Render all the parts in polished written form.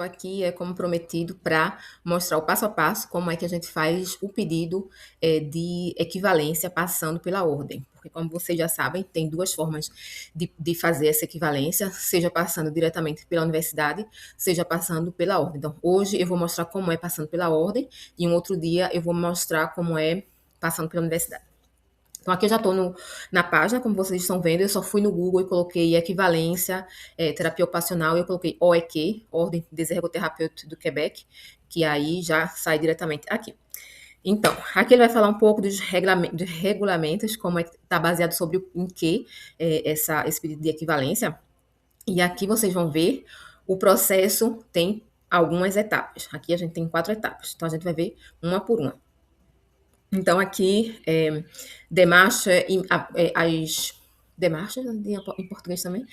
aqui, como prometido, para mostrar o passo a passo como é que a gente faz o pedido de equivalência passando pela ordem. Porque, como vocês já sabem, tem duas formas de fazer essa equivalência, seja passando diretamente pela universidade, seja passando pela ordem. Então, hoje eu vou mostrar como é passando pela ordem, e um outro dia eu vou mostrar como é passando pela universidade. Então, aqui eu já estou na página, como vocês estão vendo, eu só fui no Google e coloquei equivalência, terapia ocupacional, e eu coloquei OEQ, Ordem des Ergotherapeutes do Quebec, que aí já sai diretamente aqui. Então, aqui ele vai falar um pouco dos regulamentos, como é que está baseado sobre em que esse pedido de equivalência. E aqui vocês vão ver, o processo tem algumas etapas. Aqui a gente tem 4 etapas, então a gente vai ver uma por uma. Então, aqui, as demarchas, em português também,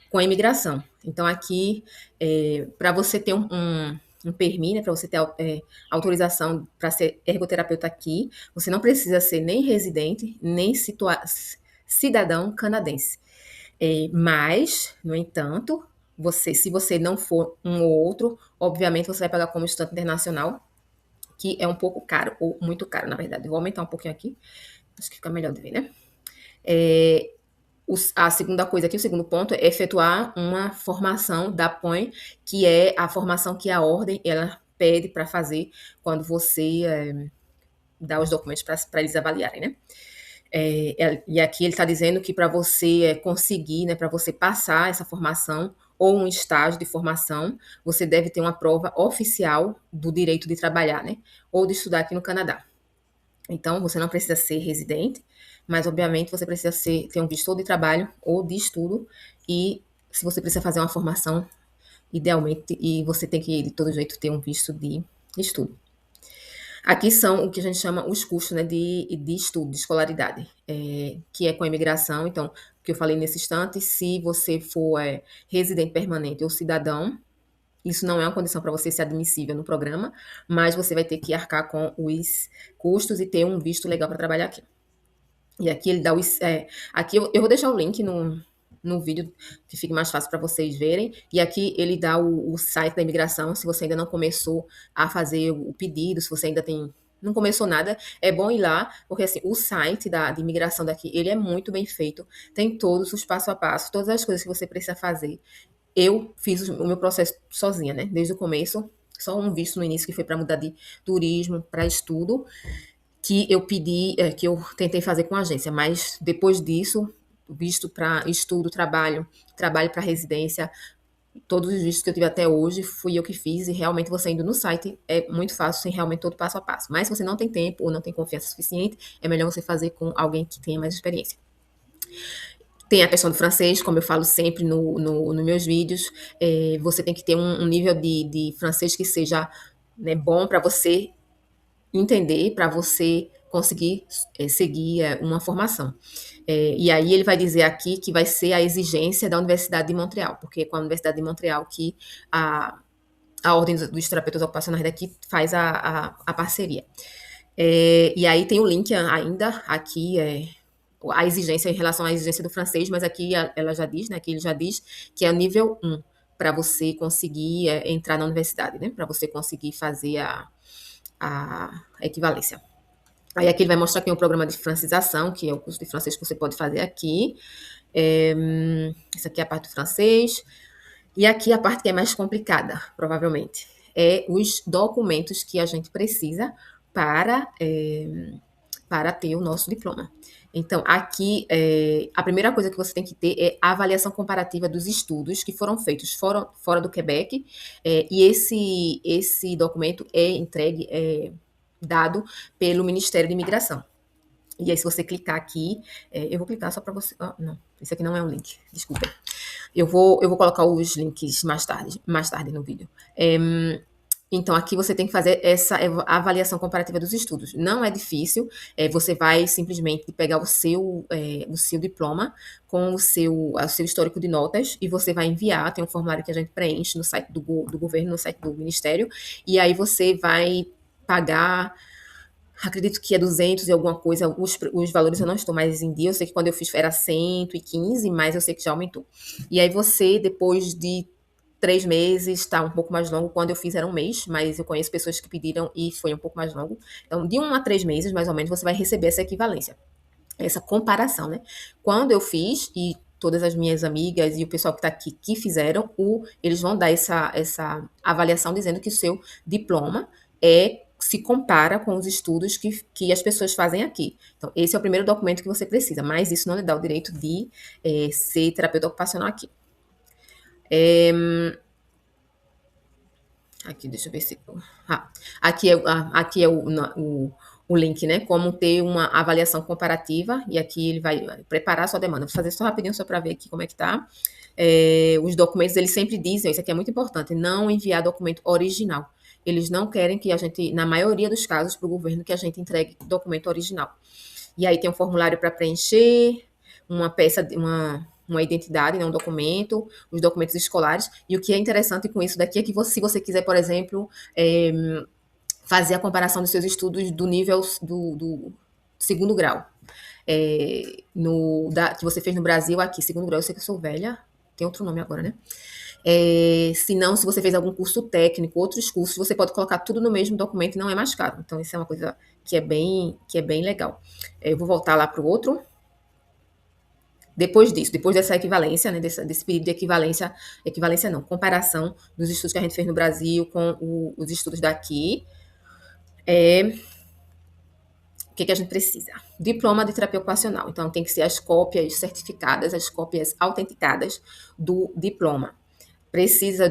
com a imigração. Então, aqui, para você ter um permis, né, para você ter autorização para ser ergoterapeuta aqui, você não precisa ser nem residente, nem cidadão canadense. Mas, no entanto, se você não for um ou outro, obviamente você vai pagar como estudante internacional, que é um pouco caro, ou muito caro, na verdade. Eu vou aumentar um pouquinho aqui, acho que fica melhor de ver, né? A segunda coisa aqui, o segundo ponto, é efetuar uma formação da POEM, que é a formação que a ordem ela pede para fazer quando você dá os documentos para eles avaliarem, né? E aqui ele está dizendo que para você conseguir, né, para você passar essa formação ou um estágio de formação, você deve ter uma prova oficial do direito de trabalhar, né, ou de estudar aqui no Canadá. Então, você não precisa ser residente, mas obviamente você precisa ter um visto ou de trabalho ou de estudo, e se você precisa fazer uma formação, idealmente, e você tem que, de todo jeito, ter um visto de estudo. Aqui são o que a gente chama os custos, né, de estudo, de escolaridade, que é com a imigração. Então, o que eu falei nesse instante, se você for residente permanente ou cidadão, isso não é uma condição para você ser admissível no programa, mas você vai ter que arcar com os custos e ter um visto legal para trabalhar aqui. E aqui ele dá os. Aqui eu vou deixar o link no vídeo, que fique mais fácil para vocês verem. E aqui ele dá o site da imigração, se você ainda não começou a fazer o pedido, se você ainda não começou nada, é bom ir lá, porque assim, o site de imigração daqui, ele é muito bem feito, tem todos os passo a passo, todas as coisas que você precisa fazer. Eu fiz o meu processo sozinha, né, desde o começo, só um visto no início que foi para mudar de turismo para estudo, que eu pedi, que eu tentei fazer com a agência, mas depois disso, visto para estudo, trabalho para residência, todos os vistos que eu tive até hoje, fui eu que fiz, e realmente você indo no site é muito fácil, tem realmente todo passo a passo. Mas se você não tem tempo ou não tem confiança suficiente, é melhor você fazer com alguém que tenha mais experiência. Tem a questão do francês, como eu falo sempre nos meus vídeos, você tem que ter um nível de francês que seja, né, bom para você entender, para você conseguir seguir uma formação. E aí ele vai dizer aqui que vai ser a exigência da Universidade de Montreal, porque é com a Universidade de Montreal que a Ordem dos Terapeutas Ocupacionais daqui faz a parceria. E aí tem o link ainda aqui, a exigência em relação à exigência do francês, mas aqui ela já diz, né, que ele já diz que é o nível 1 para você conseguir entrar na universidade, né, para você conseguir fazer a equivalência. Aí aqui ele vai mostrar que tem um programa de francização, que é o curso de francês que você pode fazer aqui. Essa aqui é a parte do francês. E aqui a parte que é mais complicada, provavelmente, é os documentos que a gente precisa para ter o nosso diploma. Então, aqui, a primeira coisa que você tem que ter é a avaliação comparativa dos estudos que foram feitos fora do Quebec, e esse documento é entregue, dado pelo Ministério de Imigração. E aí, se você clicar aqui, eu vou clicar só para você. Não, esse aqui não é um link, desculpa. Eu vou colocar os links mais tarde no vídeo. Então, aqui você tem que fazer essa avaliação comparativa dos estudos. Não é difícil, você vai simplesmente pegar o seu diploma com o seu histórico de notas e você vai enviar, tem um formulário que a gente preenche no site do governo, no site do Ministério, e aí você vai pagar, acredito que é 200 e alguma coisa, os valores eu não estou mais em dia, eu sei que quando eu fiz era 115, mas eu sei que já aumentou. E aí você, depois de 3 meses, tá um pouco mais longo. Quando eu fiz era 1 mês, mas eu conheço pessoas que pediram e foi um pouco mais longo. Então, de 1 a 3 meses, mais ou menos, você vai receber essa equivalência, essa comparação, né? Quando eu fiz, e todas as minhas amigas e o pessoal que está aqui que fizeram, eles vão dar essa avaliação dizendo que o seu diploma se compara com os estudos que as pessoas fazem aqui. Então, esse é o primeiro documento que você precisa, mas isso não lhe dá o direito de ser terapeuta ocupacional aqui. Aqui, deixa eu ver se. Aqui é o link, né? Como ter uma avaliação comparativa, e aqui ele vai preparar a sua demanda. Vou fazer só rapidinho, só para ver aqui como é que tá. Os documentos, eles sempre dizem, isso aqui é muito importante, não enviar documento original. Eles não querem que a gente, na maioria dos casos, para o governo, que a gente entregue documento original. E aí tem um formulário para preencher, uma peça, uma identidade, né, um documento, os documentos escolares. E o que é interessante com isso daqui é que se você quiser, por exemplo, fazer a comparação dos seus estudos do nível do segundo grau, que você fez no Brasil aqui, segundo grau, eu sei que eu sou velha, tem outro nome agora, né? Se não, se você fez algum curso técnico, outros cursos, você pode colocar tudo no mesmo documento e não é mais caro. Então, isso é uma coisa que é bem legal. Eu vou voltar lá para o outro. Depois dessa equivalência, né, desse pedido de equivalência não, comparação dos estudos que a gente fez no Brasil com os estudos daqui, o que a gente precisa? Diploma de terapia ocupacional. Então, tem que ser as cópias certificadas, as cópias autenticadas do diploma. Precisa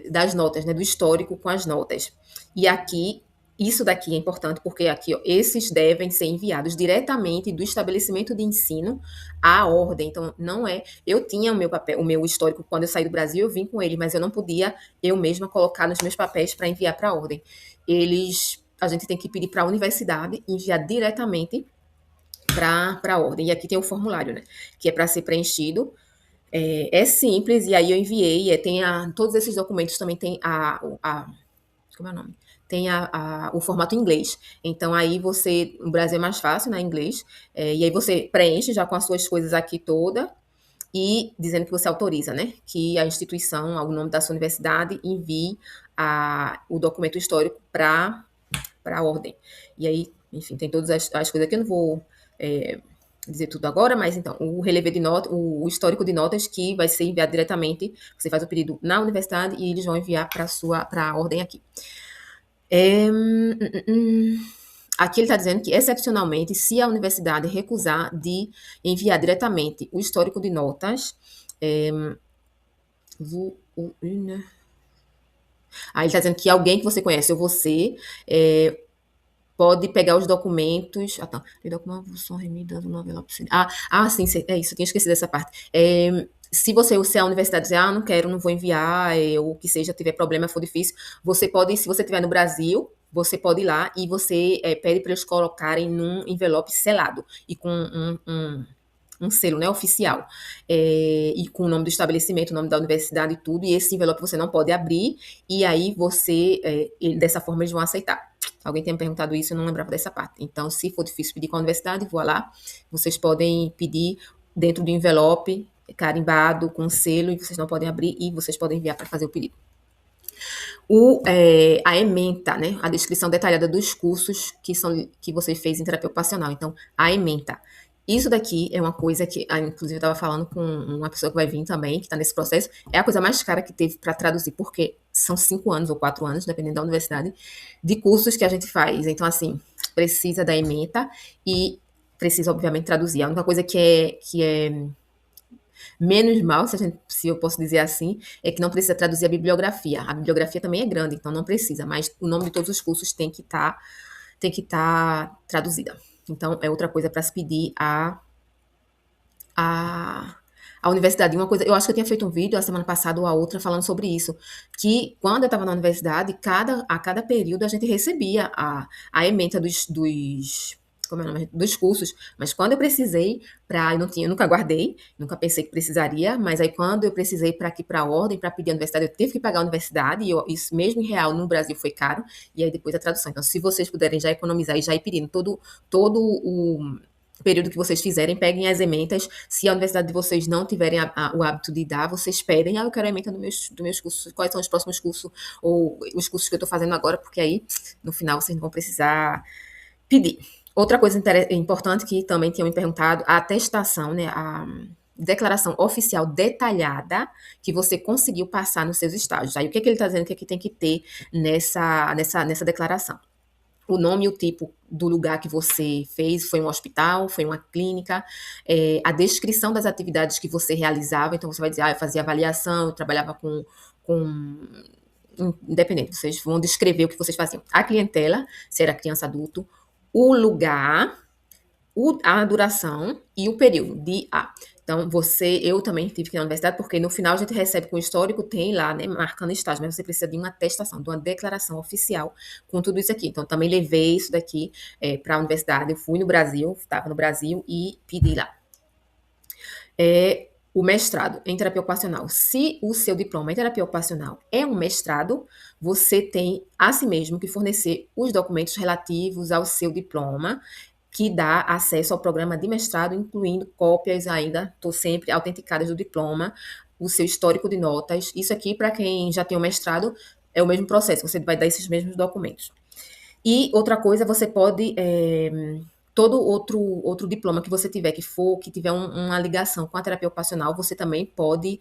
das notas, né, do histórico com as notas. E aqui, isso daqui é importante, porque aqui, ó, esses devem ser enviados diretamente do estabelecimento de ensino à ordem. Então, não é... Eu tinha o meu histórico quando eu saí do Brasil, eu vim com ele, mas eu não podia eu mesma colocar nos meus papéis para enviar para a ordem. A gente tem que pedir para a universidade enviar diretamente para a ordem. E aqui tem o formulário, né, que é para ser preenchido. É simples, e aí eu enviei. Todos esses documentos também tem como é o nome? Tem o formato em inglês. Então, aí no Brasil é mais fácil, né, inglês. E aí você preenche já com as suas coisas aqui toda e dizendo que você autoriza, né, que a instituição, o nome da sua universidade, envie o documento histórico para a ordem. E aí, enfim, tem todas as coisas aqui. Eu não vou dizer tudo agora, mas então, o relevé de notas, o histórico de notas que vai ser enviado diretamente, você faz o pedido na universidade e eles vão enviar para a ordem aqui. Aqui ele está dizendo que, excepcionalmente, se a universidade recusar de enviar diretamente o histórico de notas, aí ele está dizendo que alguém que você conhece ou você pode pegar os documentos. Sim, é isso, eu tinha esquecido essa parte. Se a universidade dizer, não quero, não vou enviar, ou que seja, tiver problema, for difícil, você pode, se você estiver no Brasil, você pode ir lá e você pede para eles colocarem num envelope selado e com um selo, né, oficial, e com o nome do estabelecimento, o nome da universidade e tudo, e esse envelope você não pode abrir, e aí dessa forma eles vão aceitar. Alguém tinha me perguntado isso, eu não lembrava dessa parte. Então, se for difícil pedir com a universidade, voa lá, vocês podem pedir dentro de um envelope carimbado, com selo, e vocês não podem abrir, e vocês podem enviar para fazer o pedido. A ementa, né, a descrição detalhada dos cursos que você fez em terapia ocupacional. Então, a ementa. Isso daqui é uma coisa que, inclusive, eu estava falando com uma pessoa que vai vir também, que está nesse processo, é a coisa mais cara que teve para traduzir, porque são 5 anos ou 4 anos, dependendo da universidade, de cursos que a gente faz. Então, assim, precisa da ementa e precisa, obviamente, traduzir. A única coisa que é menos mal, se eu posso dizer assim, é que não precisa traduzir a bibliografia. A bibliografia também é grande, então não precisa, mas o nome de todos os cursos tem que estar traduzida. Então, é outra coisa para se pedir à universidade. Uma coisa, eu acho que eu tinha feito um vídeo a semana passada ou a outra falando sobre isso, que quando eu estava na universidade, a cada período a gente recebia a ementa como é o nome? Dos cursos, mas quando eu precisei eu nunca guardei, nunca pensei que precisaria, mas aí quando eu precisei para aqui para a ordem, para pedir a universidade, eu tive que pagar a universidade, e isso mesmo em real no Brasil foi caro, e aí depois a tradução. Então, se vocês puderem já economizar e já ir pedindo todo período que vocês fizerem, peguem as ementas. Se a universidade de vocês não tiverem o hábito de dar, vocês pedem, eu quero a ementa dos meus cursos, quais são os próximos cursos, ou os cursos que eu estou fazendo agora, porque aí, no final, vocês não vão precisar pedir. Outra coisa importante que também tinham me perguntado, a atestação, né, a declaração oficial detalhada que você conseguiu passar nos seus estágios. Aí o que ele está dizendo que tem que ter nessa declaração? O nome e o tipo do lugar que você fez, foi um hospital, foi uma clínica, a descrição das atividades que você realizava, então você vai dizer, eu fazia avaliação, eu trabalhava com independente, vocês vão descrever o que vocês faziam. A clientela, se era criança, adulto, o lugar, a duração e o período de A. Então, eu também tive que ir na universidade, porque no final a gente recebe com o histórico, tem lá, né, marcando estágio, mas você precisa de uma atestação, de uma declaração oficial com tudo isso aqui. Então, também levei isso daqui para a universidade. Eu fui no Brasil, estava no Brasil e pedi lá. O mestrado em terapia ocupacional. Se o seu diploma em terapia ocupacional é um mestrado, você tem a si mesmo que fornecer os documentos relativos ao seu diploma, que dá acesso ao programa de mestrado, incluindo cópias ainda, estou sempre autenticadas do diploma, o seu histórico de notas. Isso aqui, para quem já tem o mestrado, é o mesmo processo, você vai dar esses mesmos documentos. E outra coisa, você pode, todo outro diploma que você tiver, que tiver uma ligação com a terapia ocupacional, você também pode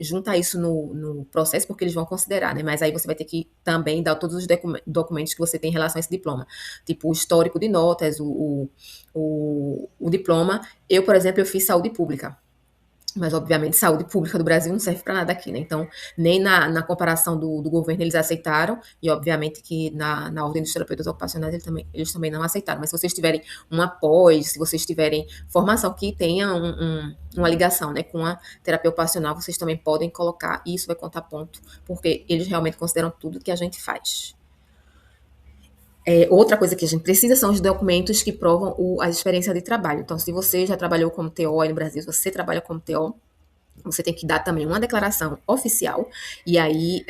juntar isso no processo, porque eles vão considerar, né? Mas aí você vai ter que também dar todos os documentos que você tem em relação a esse diploma. Tipo, o histórico de notas, o diploma. Eu, por exemplo, eu fiz saúde pública. Mas, obviamente, saúde pública do Brasil não serve para nada aqui, né? Então, nem na comparação do governo eles aceitaram, e obviamente que na ordem dos terapeutas ocupacionais eles também não aceitaram. Mas se vocês tiverem uma pós, se vocês tiverem formação que tenha uma ligação, né, com a terapia ocupacional, vocês também podem colocar, e isso vai contar ponto, porque eles realmente consideram tudo que a gente faz. Outra coisa que a gente precisa são os documentos que provam a experiência de trabalho. Então, se você já trabalhou como TO aí no Brasil, se você trabalha como TO, você tem que dar também uma declaração oficial, e aí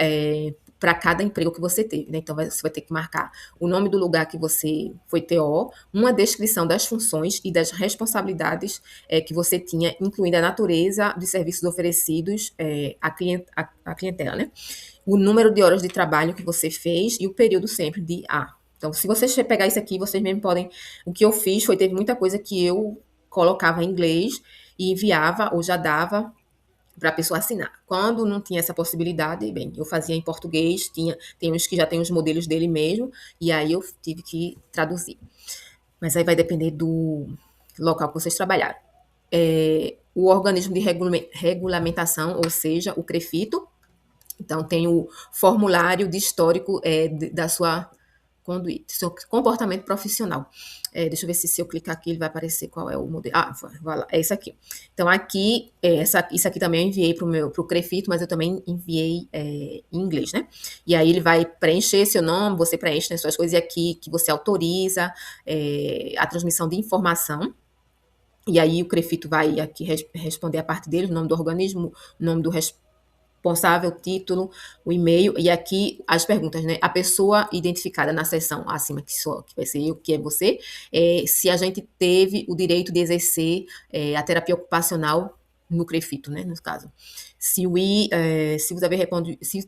para cada emprego que você teve, né? Então você vai ter que marcar o nome do lugar que você foi TO, uma descrição das funções e das responsabilidades que você tinha, incluindo a natureza dos serviços oferecidos à clientela, né? O número de horas de trabalho que você fez e o período sempre de A. Então, se vocês pegar isso aqui, vocês mesmo podem. O que eu fiz teve muita coisa que eu colocava em inglês e enviava ou já dava para a pessoa assinar. Quando não tinha essa possibilidade, bem, eu fazia em português, tem uns que já tem os modelos dele mesmo, e aí eu tive que traduzir. Mas aí vai depender do local que vocês trabalharam. O organismo de regulamentação, ou seja, o CREFITO. Então, tem o formulário de histórico da sua conduíta, seu comportamento profissional. Deixa eu ver se eu clicar aqui, ele vai aparecer qual é o modelo. Vai lá, é isso aqui. Então, aqui, isso aqui também eu enviei para o CREFITO, mas eu também enviei em inglês, né? E aí ele vai preencher seu nome, você preenche as suas coisas, e aqui que você autoriza a transmissão de informação. E aí o CREFITO vai aqui responder a parte dele, o nome do organismo, o nome do responsável, título, o e-mail, e aqui as perguntas, né? A pessoa identificada na seção acima, que vai ser eu, que é você, se a gente teve o direito de exercer a terapia ocupacional no CREFITO, né? No caso. Se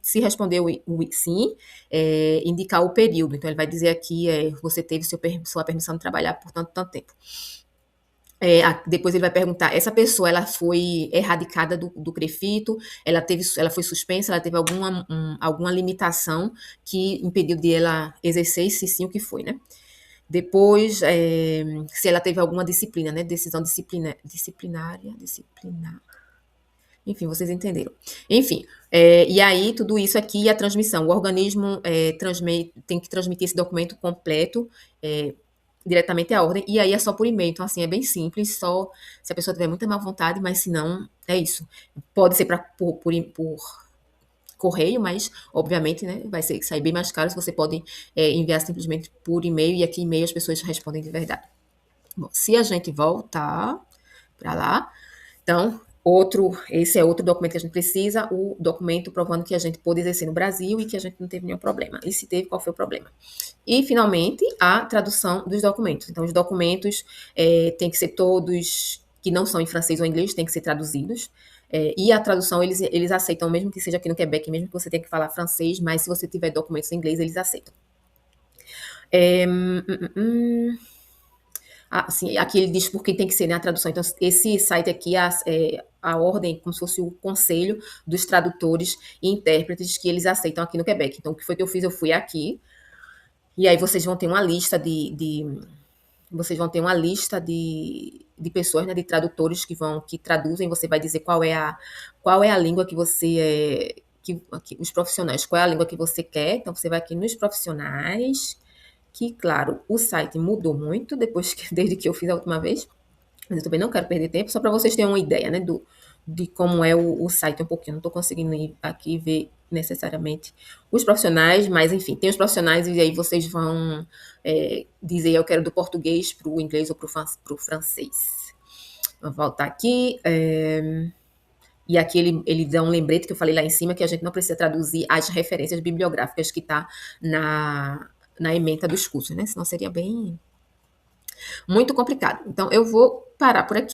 se respondeu o sim, indicar o período. Então, ele vai dizer aqui, você teve sua permissão de trabalhar por tanto tempo. Depois ele vai perguntar, essa pessoa ela foi erradicada do CREFITO, ela foi suspensa, ela teve alguma limitação que impediu de ela exercer, se sim, o que foi, né? Depois, se ela teve alguma disciplina, né? Decisão disciplinária. Enfim, vocês entenderam. Enfim, e aí tudo isso aqui, a transmissão. O organismo tem que transmitir esse documento completo, diretamente à ordem, e aí é só por e-mail. Então, assim, é bem simples, só se a pessoa tiver muita má vontade, mas se não, é isso. Pode ser por correio, mas, obviamente, né, vai sair bem mais caro se você pode enviar simplesmente por e-mail, e aqui e-mail as pessoas respondem de verdade. Bom, se a gente voltar para lá, então, Esse é outro documento que a gente precisa, o documento provando que a gente pôde exercer no Brasil e que a gente não teve nenhum problema. E se teve, qual foi o problema? E, finalmente, a tradução dos documentos. Então, os documentos têm que ser todos que não são em francês ou inglês, têm que ser traduzidos. E a tradução, eles aceitam, mesmo que seja aqui no Quebec, mesmo que você tenha que falar francês, mas se você tiver documentos em inglês, eles aceitam. Sim, aqui ele diz por que tem que ser, né, a tradução. Então, esse site aqui, a ordem, como se fosse o conselho dos tradutores e intérpretes que eles aceitam aqui no Quebec. Então, o que foi que eu fiz? Eu fui aqui, e aí vocês vão ter uma lista de pessoas, né, de tradutores que traduzem. Você vai dizer qual é a língua que você os profissionais, qual é a língua que você quer. Então, você vai aqui nos profissionais, que, claro, o site mudou muito desde que eu fiz a última vez, mas eu também não quero perder tempo, só para vocês terem uma ideia, né, de como é o site um pouquinho. Não estou conseguindo ir aqui ver necessariamente os profissionais, mas enfim, tem os profissionais e aí vocês vão dizer eu quero do português para o inglês ou para o francês. Vou voltar aqui. E aqui ele dá um lembrete que eu falei lá em cima, que a gente não precisa traduzir as referências bibliográficas que está na ementa dos cursos, né? Senão seria bem muito complicado. Então, eu vou parar por aqui.